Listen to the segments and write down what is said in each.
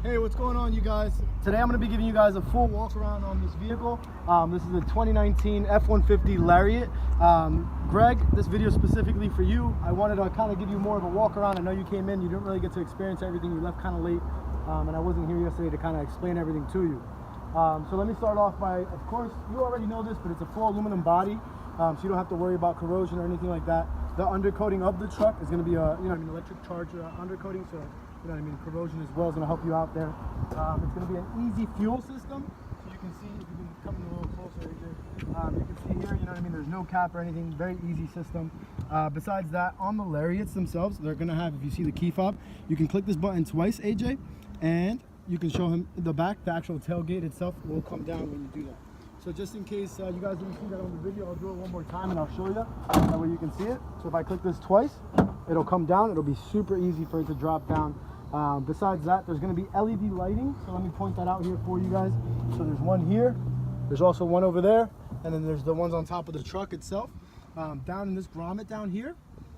Hey, what's going on, you guys? Today I'm going to be giving you guys a full walk around on this vehicle. This is a 2019 F150 Lariat. Greg, this video is specifically for you. I wanted to kind of give you more of a walk around. I know you came in, you didn't really get to experience everything. You left kind of late, and I wasn't here yesterday to kind of explain everything to you. So let me start off by, of course, you already know this, but it's a full aluminum body, so you don't have to worry about corrosion or anything like that. The undercoating of the truck is going to be a, electric charge undercoating, so corrosion as well is going to help you out there. It's going to be an easy fuel system, so you can see, if you can come in a little closer, AJ, you can see here, there's no cap or anything, very easy system. Besides that, on the Lariats themselves, they're going to have, if you see the key fob, you can click this button twice, AJ, and you can show him the back, the actual tailgate itself will come down when you do that. So just in case you guys didn't see that on the video, I'll do it one more time and I'll show you. That way you can see it. So if I click this twice, it'll come down. It'll be super easy for it to drop down. Besides that, there's going to be LED lighting. So let me point that out here for you guys. So there's one here. There's also one over there. And then there's the ones on top of the truck itself. Down in this grommet down here.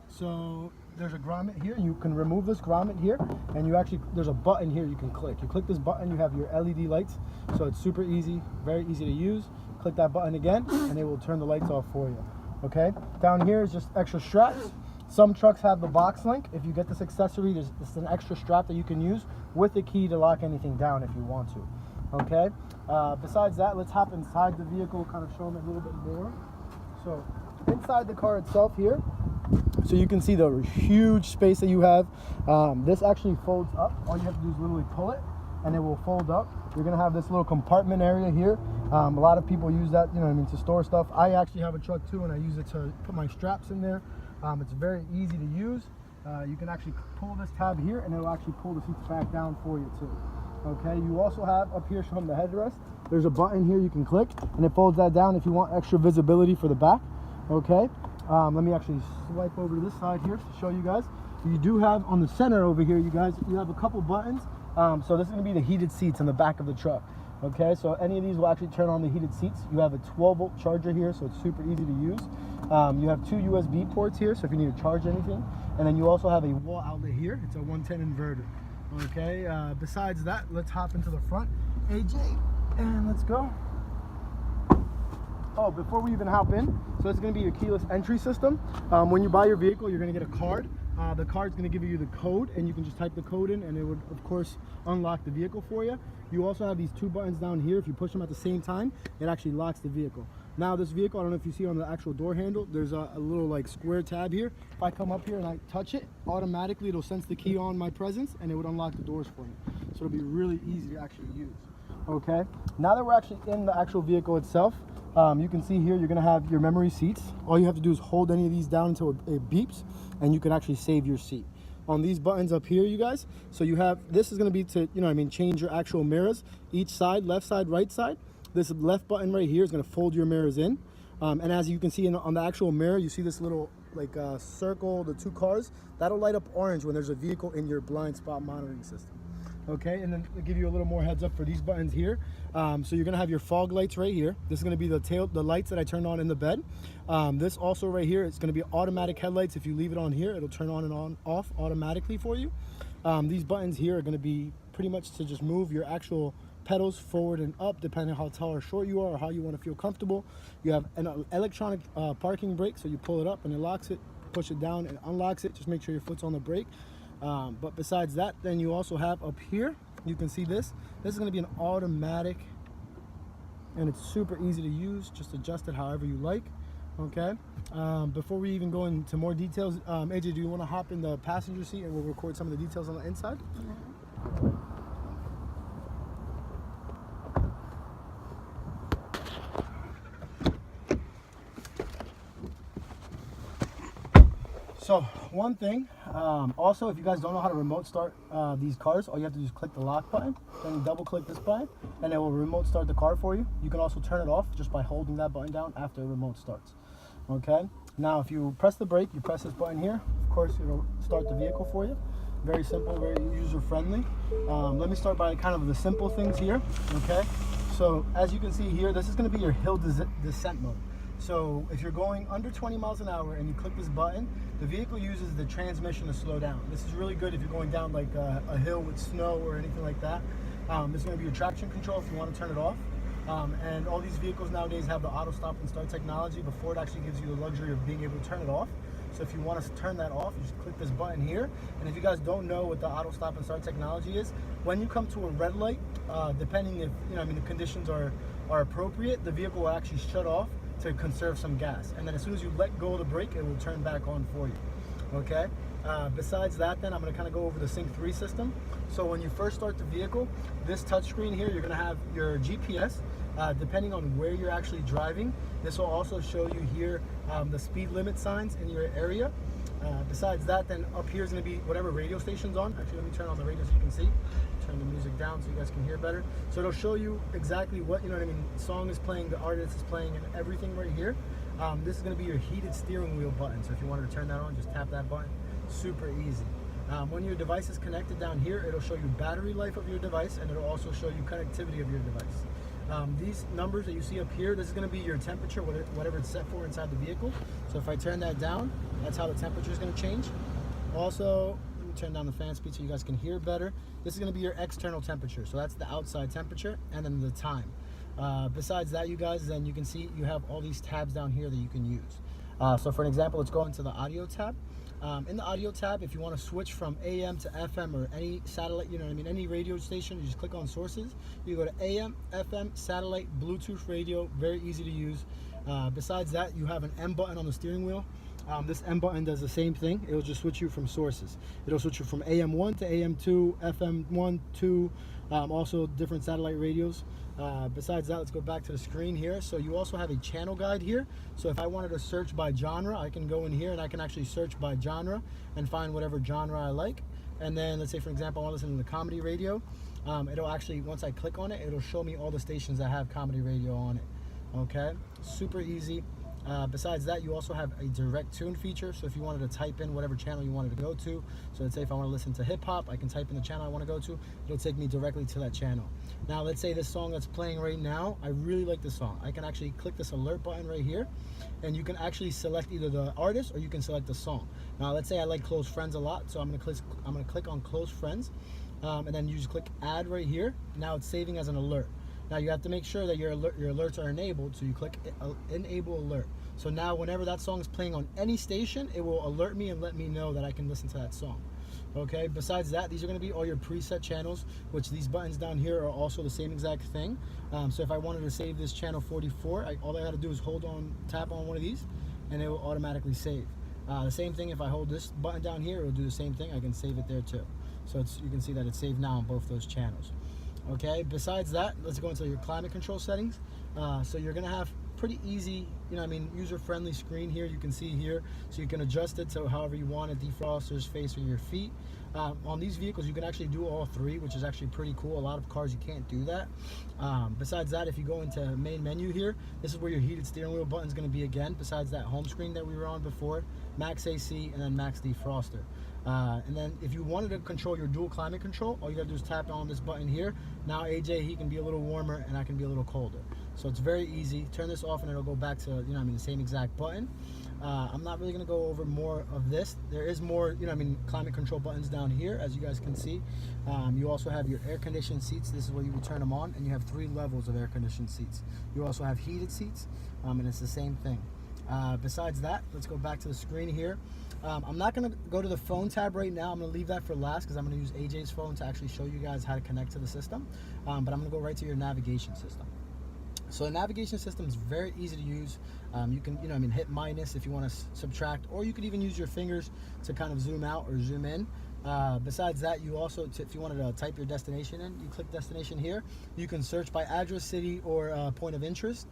So there's a grommet here. You can remove this grommet here. And there's a button here you can click. You click this button, you have your LED lights. So it's super easy, very easy to use. Click that button again, and it will turn the lights off for you. Okay? Down here is just extra straps. Some trucks have the box link. If you get this accessory, it's an extra strap that you can use with the key to lock anything down if you want to. Okay? Besides that, let's hop inside the vehicle, kind of show them a little bit more. So inside the car itself here, so you can see the huge space that you have. This actually folds up. All you have to do is literally pull it, and it will fold up. You're gonna have this little compartment area here. A lot of people use that, to store stuff. I actually have a truck too, and I use it to put my straps in there. It's very easy to use. You can actually pull this tab here, and it will actually pull the seats back down for you too. Okay, you also have up here from the headrest, there's a button here you can click, and it folds that down if you want extra visibility for the back. Okay, let me actually swipe over to this side here to show you guys. You do have on the center over here, you guys, you have a couple buttons. So this is going to be the heated seats in the back of the truck. Okay, so any of these will actually turn on the heated seats. You have a 12-volt charger here, so it's super easy to use. You have two USB ports here, so if you need to charge anything. And then you also have a wall outlet here. It's a 110 inverter. Okay, besides that, let's hop into the front, AJ, and let's go. Oh, before we even hop in, so it's going to be your keyless entry system. When you buy your vehicle, you're going to get a card. The card's going to give you the code, and you can just type the code in, and it would, of course, unlock the vehicle for you. You also have these two buttons down here. If you push them at the same time, it actually locks the vehicle. Now, this vehicle, I don't know if you see on the actual door handle, there's a little like square tab here. If I come up here and I touch it, automatically it'll sense the key on my presence, and it would unlock the doors for me. So it'll be really easy to actually use. Okay, now that we're actually in the actual vehicle itself, you can see here you're going to have your memory seats. All you have to do is hold any of these down until it beeps, and you can actually save your seat. On these buttons up here, you guys, so you have, this is going to be to, change your actual mirrors, each side, left side, right side. This left button right here is going to fold your mirrors in. And as you can see on the actual mirror, you see this little circle, the two cars, that'll light up orange when there's a vehicle in your blind spot monitoring system. Okay, and then to give you a little more heads up for these buttons here, so you're gonna have your fog lights right here. This is gonna be the lights that I turned on in the bed. This also right here, it's gonna be automatic headlights. If you leave it on here, it'll turn on and off automatically for you. These buttons here are gonna be pretty much to just move your actual pedals forward and up, depending on how tall or short you are or how you want to feel comfortable. You have an electronic parking brake, so you pull it up and it locks it, push it down and unlocks it. Just make sure your foot's on the brake. But besides that, then you also have up here, you can see this is going to be an automatic, and it's super easy to use. Just adjust it however you like. Okay, before we even go into more details, AJ, do you want to hop in the passenger seat and we'll record some of the details on the inside? So one thing, also, if you guys don't know how to remote start these cars, all you have to do is click the lock button, then double click this button, and it will remote start the car for you. You can also turn it off just by holding that button down after the remote starts. Okay, now if you press the brake, you press this button here, of course it'll start the vehicle for you. Very simple, very user friendly. Let me start by kind of the simple things here. Okay, so as you can see here, this is going to be your hill descent mode. So if you're going under 20 miles an hour and you click this button, the vehicle uses the transmission to slow down. This is really good if you're going down like a hill with snow or anything like that. This is going to be your traction control if you want to turn it off. And all these vehicles nowadays have the auto stop and start technology before it actually gives you the luxury of being able to turn it off. So if you want to turn that off, you just click this button here. And if you guys don't know what the auto stop and start technology is, when you come to a red light, depending if the conditions are appropriate, the vehicle will actually shut off to conserve some gas. And then as soon as you let go of the brake, it will turn back on for you. Okay. Besides that, then I'm going to kind of go over the Sync 3 system. So when you first start the vehicle, this touchscreen here, you're going to have your GPS. Depending on where you're actually driving, this will also show you here the speed limit signs in your area. Besides that, then up here is going to be whatever radio station's on. Actually, let me turn on the radio so you can see. Turn the music down so you guys can hear better. So it'll show you exactly what, song is playing, the artist is playing, and everything right here. This is going to be your heated steering wheel button. So if you wanted to turn that on, just tap that button. Super easy. When your device is connected down here, it'll show you battery life of your device, and it'll also show you connectivity of your device. These numbers that you see up here, this is going to be your temperature, whatever it's set for inside the vehicle. So if I turn that down, that's how the temperature is going to change. Also, let me turn down the fan speed so you guys can hear better. This is going to be your external temperature. So that's the outside temperature, and then the time. Besides that, you guys, then you can see you have all these tabs down here that you can use. So for an example, let's go into the audio tab. In the audio tab, if you want to switch from AM to FM or any satellite, any radio station, you just click on sources. You go to AM, FM, satellite, Bluetooth radio, very easy to use. Besides that, you have an M button on the steering wheel. This M button does the same thing. It'll just switch you from sources. It'll switch you from AM1 to AM2, FM1, 2, also different satellite radios. Besides that, let's go back to the screen here. So you also have a channel guide here. So if I wanted to search by genre, I can go in here and I can actually search by genre and find whatever genre I like. And then let's say, for example, I want to listen to the comedy radio. It'll actually, once I click on it, it'll show me all the stations that have comedy radio on it. Okay, super easy. Besides that, you also have a direct tune feature. So if you wanted to type in whatever channel you wanted to go to, so let's say if I want to listen to hip hop, I can type in the channel I want to go to. It'll take me directly to that channel. Now, let's say this song that's playing right now, I really like this song. I can actually click this alert button right here, and you can actually select either the artist or you can select the song. Now, let's say I like Close Friends a lot, so I'm going to click on Close Friends, and then you just click Add right here. Now it's saving as an alert. Now you have to make sure that your alerts are enabled, so you click Enable Alert. So now whenever that song is playing on any station, it will alert me and let me know that I can listen to that song. Okay, besides that, these are going to be all your preset channels, which these buttons down here are also the same exact thing. So if I wanted to save this channel 44, all I got to do is tap on one of these, and it will automatically save. The same thing if I hold this button down here, it will do the same thing. I can save it there too. So you can see that it's saved now on both those channels. Okay, besides that, let's go into your climate control settings. So you're going to have pretty easy, user-friendly screen here. You can see here, so you can adjust it to however you want it, defrosters, face, or your feet. On these vehicles, you can actually do all three, which is actually pretty cool. A lot of cars, you can't do that. Besides that, if you go into main menu here, this is where your heated steering wheel button is going to be again, besides that home screen that we were on before, max AC, and then max defroster. And then if you wanted to control your dual climate control, all you gotta do is tap on this button here. Now AJ, he can be a little warmer and I can be a little colder. So it's very easy. Turn this off and it'll go back to, the same exact button. I'm not really gonna go over more of this. There is more, climate control buttons down here, as you guys can see. You also have your air conditioned seats. This is where you would turn them on, and you have 3 levels of air conditioned seats. You also have heated seats, and it's the same thing. Besides that, let's go back to the screen here. I'm not going to go to the phone tab right now. I'm going to leave that for last because I'm going to use AJ's phone to actually show you guys how to connect to the system. But I'm going to go right to your navigation system. So the navigation system is very easy to use. You can, hit minus if you want to subtract, or you could even use your fingers to kind of zoom out or zoom in. Besides that, you also, if you wanted to type your destination in, you click destination here. You can search by address, city, or point of interest.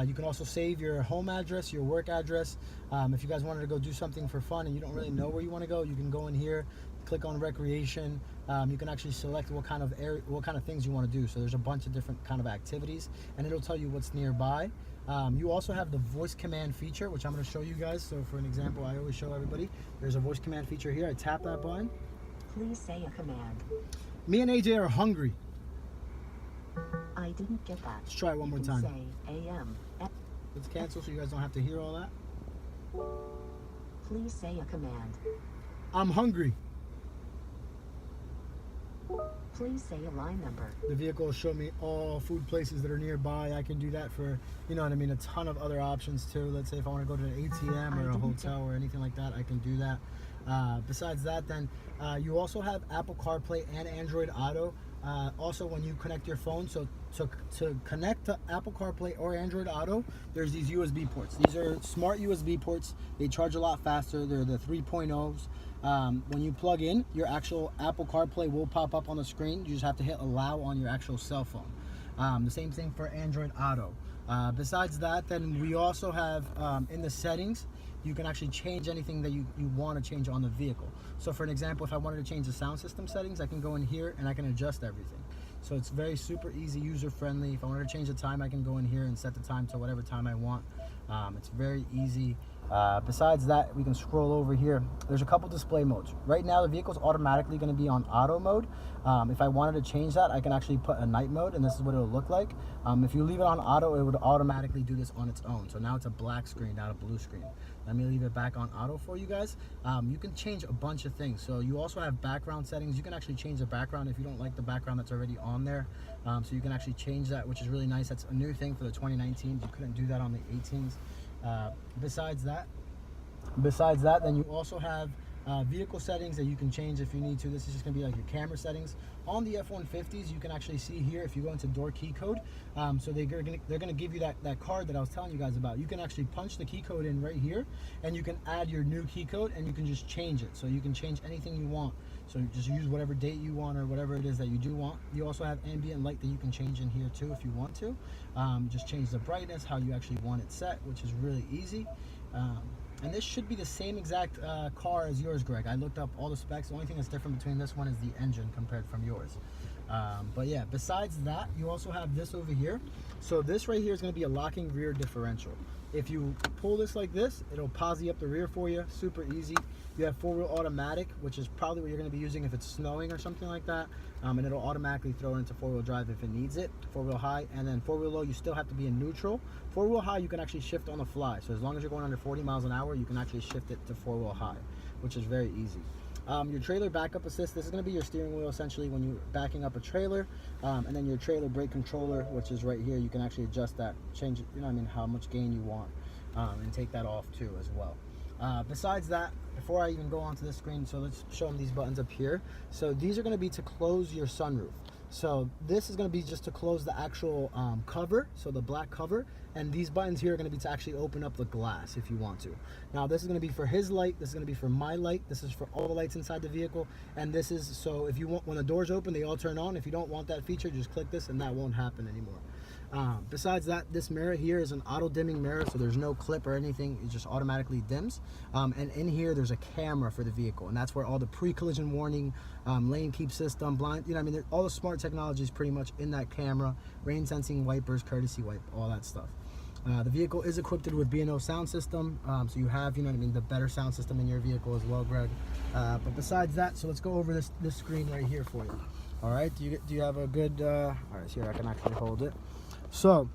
You can also save your home address, your work address. If you guys wanted to go do something for fun and you don't really know where you want to go, you can go in here, click on recreation. You can actually select what kind of things you want to do. So there's a bunch of different kind of activities, and it'll tell you what's nearby. You also have the voice command feature, which I'm going to show you guys. So for an example, I always show everybody. There's a voice command feature here. I tap that button. Please say a command. Me and AJ are hungry. I didn't get that. Let's try it one more time. Say AM. Let's cancel so you guys don't have to hear all that. Please say a command. I'm hungry. Please say a line number. The vehicle will show me all food places that are nearby. I can do that for, you know what I mean, a ton of other options too. Let's say if I want to go to an ATM or a hotel or anything like that, I can do that. Besides that, then you also have Apple CarPlay and Android Auto. Also, when you connect your phone, so to connect to Apple CarPlay or Android Auto, there's these USB ports. These are smart USB ports. They charge a lot faster. They're the 3.0s. When you plug in, your actual Apple CarPlay will pop up on the screen. You just have to hit allow on your actual cell phone. The same thing for Android Auto. Besides that, then we also have in the settings, you can actually change anything that you want to change on the vehicle. So for an example, if I wanted to change the sound system settings, I can go in here and I can adjust everything. So it's very super easy, user friendly. If I wanted to change the time, I can go in here and set the time to whatever time I want. It's very easy. Besides that, we can scroll over here. There's a couple display modes. Right now, the vehicle's automatically going to be on auto mode. If I wanted to change that, I can actually put a night mode, and this is what it'll look like. If you leave it on auto, it would automatically do this on its own. So now it's a black screen, not a blue screen. Let me leave it back on auto for you guys. You can change a bunch of things. So you also have background settings. You can actually change the background if you don't like the background that's already on there. So you can actually change that, which is really nice. That's a new thing for the 2019s. You couldn't do that on the 18s. Besides that, then you also have vehicle settings that you can change if you need to. This is just going to be like your camera settings. On the F150s, you can actually see here if you go into door key code. So they're going to give you that card that I was telling you guys about. You can actually punch the key code in right here, and you can add your new key code, and you can just change it. So you can change anything you want. So just use whatever date you want or whatever it is that you do want. You also have ambient light that you can change in here too if you want to. Just change the brightness, how you actually want it set, which is really easy. And this should be the same exact car as yours, Greg. I looked up all the specs. The only thing that's different between this one is the engine compared from yours. But yeah, besides that, you also have this over here. So this right here is going to be a locking rear differential. If you pull this like this, it'll posi up the rear for you. Super easy. You have four-wheel automatic, which is probably what you're going to be using if it's snowing or something like that. And it'll automatically throw it into four-wheel drive if it needs it. Four-wheel high, and then four-wheel low, you still have to be in neutral. Four-wheel high, you can actually shift on the fly. So as long as you're going under 40 miles an hour, you can actually shift it to four-wheel high, which is very easy. Your trailer backup assist, this is going to be your steering wheel essentially when you're backing up a trailer. And then your trailer brake controller, which is right here. You can actually adjust that, change it, you know what I mean, how much gain you want, and take that off too as well. Besides that, before I even go onto this screen, so let's show them these buttons up here. So these are going to be to close your sunroof. So this is going to be just to close the actual cover, so the black cover, and these buttons here are going to be to actually open up the glass if you want to. Now this is going to be for his light, this is going to be for my light, this is for all the lights inside the vehicle, and this is so if you want, when the doors open, they all turn on. If you don't want that feature, just click this and that won't happen anymore. Besides that, this mirror here is an auto dimming mirror, so there's no clip or anything, it just automatically dims. And in here there's a camera for the vehicle, and that's where all the pre-collision warning, lane keep system, blind, you know, I mean, all the smart technology is pretty much in that camera. Rain sensing wipers, courtesy wipe, all that stuff. The vehicle is equipped with B&O sound system, so you have, you know what I mean, the better sound system in your vehicle as well, Greg. But besides that, so let's go over this screen right here for you. All right, do you have a good all right, here I can actually hold it. So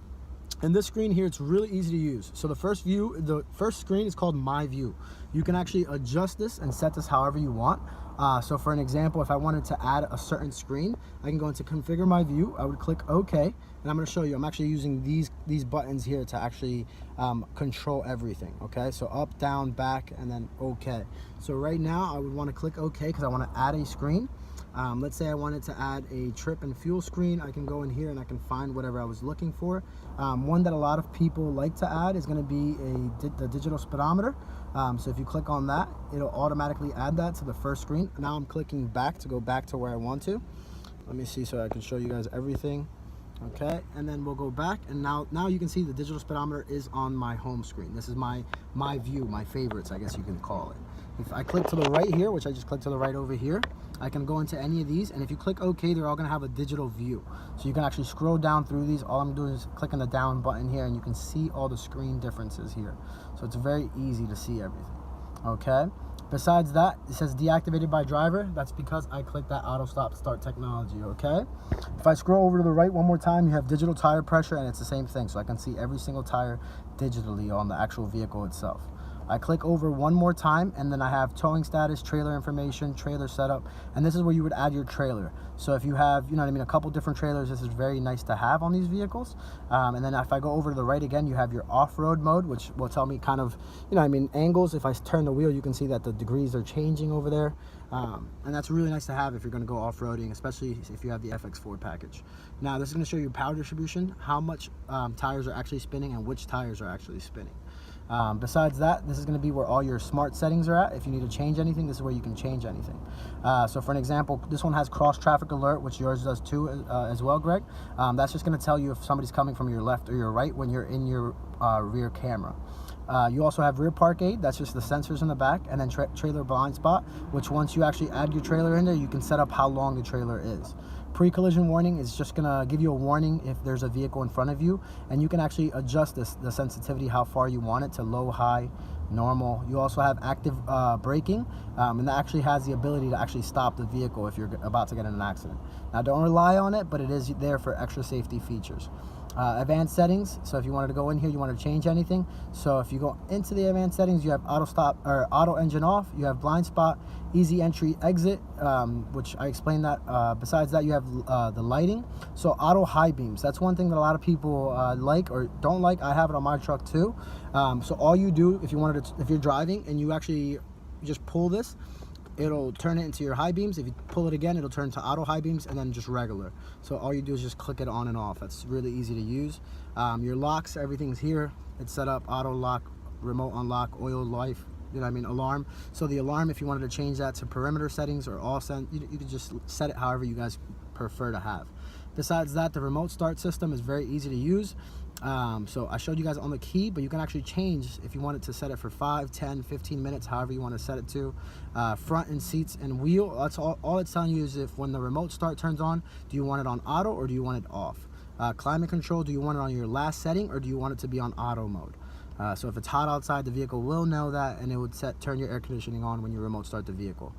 in this screen here, it's really easy to use. So the first screen is called My View. You can actually adjust this and set this however you want. So for an example, if I wanted to add a certain screen, I can go into configure my view. I would click OK, and I'm going to show you. I'm actually using these buttons here to actually control everything. Okay, so up, down, back, and then OK. So right now I would want to click OK because I want to add a screen. Let's say I wanted to add a trip and fuel screen. I can go in here and I can find whatever I was looking for. One that a lot of people like to add is going to be the digital speedometer. So if you click on that, it'll automatically add that to the first screen. Now I'm clicking back to go back to where I want to. Let me see so I can show you guys everything. Okay, and then we'll go back, and now you can see the digital speedometer is on my home screen. This is my view, my favorites, I guess you can call it. If I click to the right here, which I just clicked to the right over here, I can go into any of these, and if you click OK, they're all going to have a digital view. So you can actually scroll down through these. All I'm doing is clicking the down button here, and you can see all the screen differences here. So it's very easy to see everything. Okay, Besides that, it says deactivated by driver. That's because I clicked that auto stop start technology, okay? If I scroll over to the right one more time, you have digital tire pressure, and it's the same thing. So I can see every single tire digitally on the actual vehicle itself. I click over one more time, and then I have towing status, trailer information, trailer setup, and this is where you would add your trailer. So if you have, you know what I mean, a couple different trailers, this is very nice to have on these vehicles. And then if I go over to the right again, you have your off-road mode, which will tell me kind of, you know what I mean, angles. If I turn the wheel, you can see that the degrees are changing over there. And that's really nice to have if you're going to go off-roading, especially if you have the FX4 package. Now, this is going to show you power distribution, how much tires are actually spinning and which tires are actually spinning. Besides that, this is going to be where all your smart settings are at. If you need to change anything, this is where you can change anything. So for an example, this one has cross traffic alert, which yours does too as well, Greg. That's just going to tell you if somebody's coming from your left or your right when you're in your rear camera. You also have rear park aid. That's just the sensors in the back, and then trailer blind spot, which once you actually add your trailer in there, you can set up how long the trailer is. Pre-collision warning is just gonna give you a warning if there's a vehicle in front of you, and you can actually adjust the sensitivity, how far you want it, to low, high, normal. You also have active braking, and that actually has the ability to actually stop the vehicle if you're about to get in an accident. Now, don't rely on it, but it is there for extra safety features. Advanced settings, so if you wanted to go in here, you want to change anything. So if you go into the advanced settings, you have auto stop or auto engine off, you have blind spot, easy entry exit, which I explained that. Besides that, you have the lighting, so auto high beams. That's one thing that a lot of people like or don't like. I have it on my truck too. So all you do, if you're driving and you actually just pull this, it'll turn it into your high beams. If you pull it again, it'll turn to auto high beams, and then just regular. So all you do is just click it on and off. That's really easy to use. Your locks, everything's here. It's set up, auto lock, remote unlock, oil, life, you know what I mean, alarm. So the alarm, if you wanted to change that to perimeter settings or all send, you could just set it however you guys prefer to have. Besides that, the remote start system is very easy to use. So I showed you guys on the key, but you can actually change if you wanted to set it for 5, 10, 15 minutes, however you want to set it to. Front and seats and wheel, that's all it's telling you is if when the remote start turns on, do you want it on auto or do you want it off? Climate control, do you want it on your last setting or do you want it to be on auto mode? So if it's hot outside, the vehicle will know that, and it would turn your air conditioning on when you remote start the vehicle.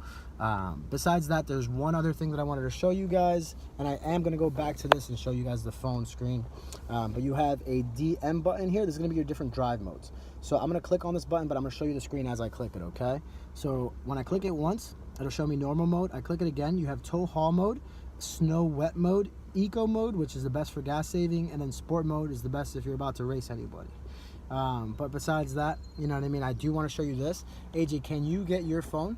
Besides that, there's one other thing that I wanted to show you guys, and I am going to go back to this and show you guys the phone screen. But you have a DM button here. This is going to be your different drive modes. So I'm going to click on this button, but I'm going to show you the screen as I click it, okay? So when I click it once, it'll show me normal mode. I click it again, you have tow haul mode, snow wet mode, eco mode, which is the best for gas saving, and then sport mode is the best if you're about to race anybody. But besides that, you know what I mean, I do want to show you this. AJ, can you get your phone?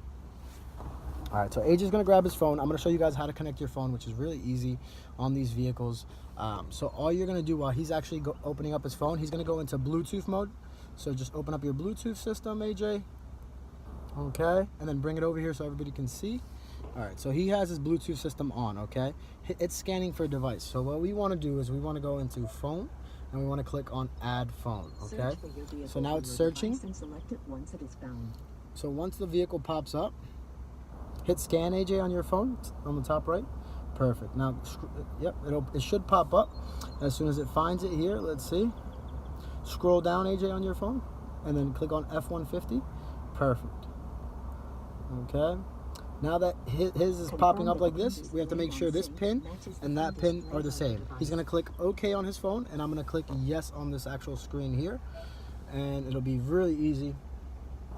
All right, so AJ's gonna grab his phone. I'm gonna show you guys how to connect your phone, which is really easy on these vehicles. So all you're gonna do while he's actually opening up his phone, he's gonna go into Bluetooth mode. So just open up your Bluetooth system, AJ. Okay, and then bring it over here so everybody can see. All right, so he has his Bluetooth system on, okay? It's scanning for device. So what we wanna do is we wanna go into phone, and we want to click on add phone, okay? So now it's searching. Select it once it is found. So once the vehicle pops up, hit scan, AJ, on your phone on the top right. Perfect. Now, yep, it should pop up as soon as it finds it here. Let's see. Scroll down, AJ, on your phone, and then click on F150. Perfect. Okay. Now that his is popping up like this, we have to make sure this pin and that pin are the same. He's going to click OK on his phone, and I'm going to click yes on this actual screen here. And it'll be really easy.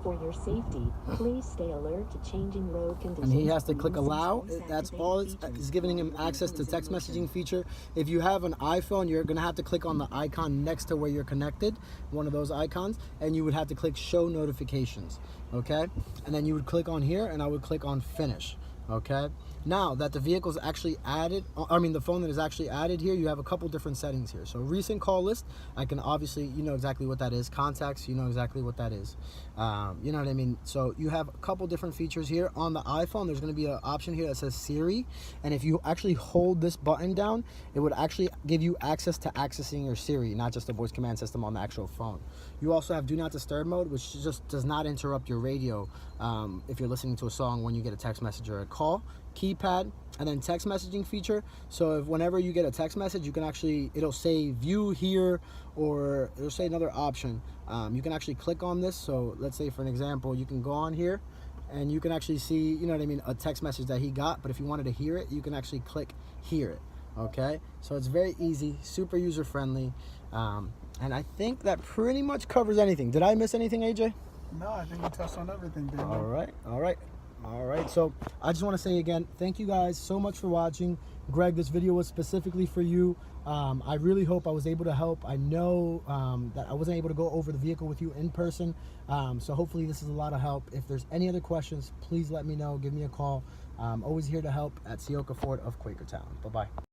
For your safety, please stay alert to changing road conditions. And he has to click allow. That's all it's giving him access to text messaging feature. If you have an iPhone, you're going to have to click on the icon next to where you're connected, one of those icons, and you would have to click show notifications, okay? And then you would click on here, and I would click on finish, okay? Now that the vehicle's actually added, the phone that is actually added here, you have a couple different settings here. So recent call list, I can obviously, you know exactly what that is. Contacts, you know exactly what that is. You know what I mean? So you have a couple different features here. On the iPhone, there's going to be an option here that says Siri. And if you actually hold this button down, it would actually give you access to accessing your Siri, not just the voice command system on the actual phone. You also have Do Not Disturb mode, which just does not interrupt your radio if you're listening to a song when you get a text message or a call. Keypad, and then text messaging feature. So if whenever you get a text message, you can actually, it'll say view here, or it'll say another option. You can actually click on this. So let's say for an example, you can go on here and you can actually see, you know what I mean, a text message that he got. But if you wanted to hear it, you can actually click hear it. Okay, so it's very easy, super user friendly, and I think that pretty much covers anything. Did I miss anything, AJ? No, I think we touched on everything, Daniel. All right. So I just want to say again, thank you guys so much for watching. Greg, this video was specifically for you. I really hope I was able to help. I know that I wasn't able to go over the vehicle with you in person, so hopefully this is a lot of help. If there's any other questions, please let me know. Give me a call. I'm always here to help at Sioka Ford of Quakertown. Bye-bye.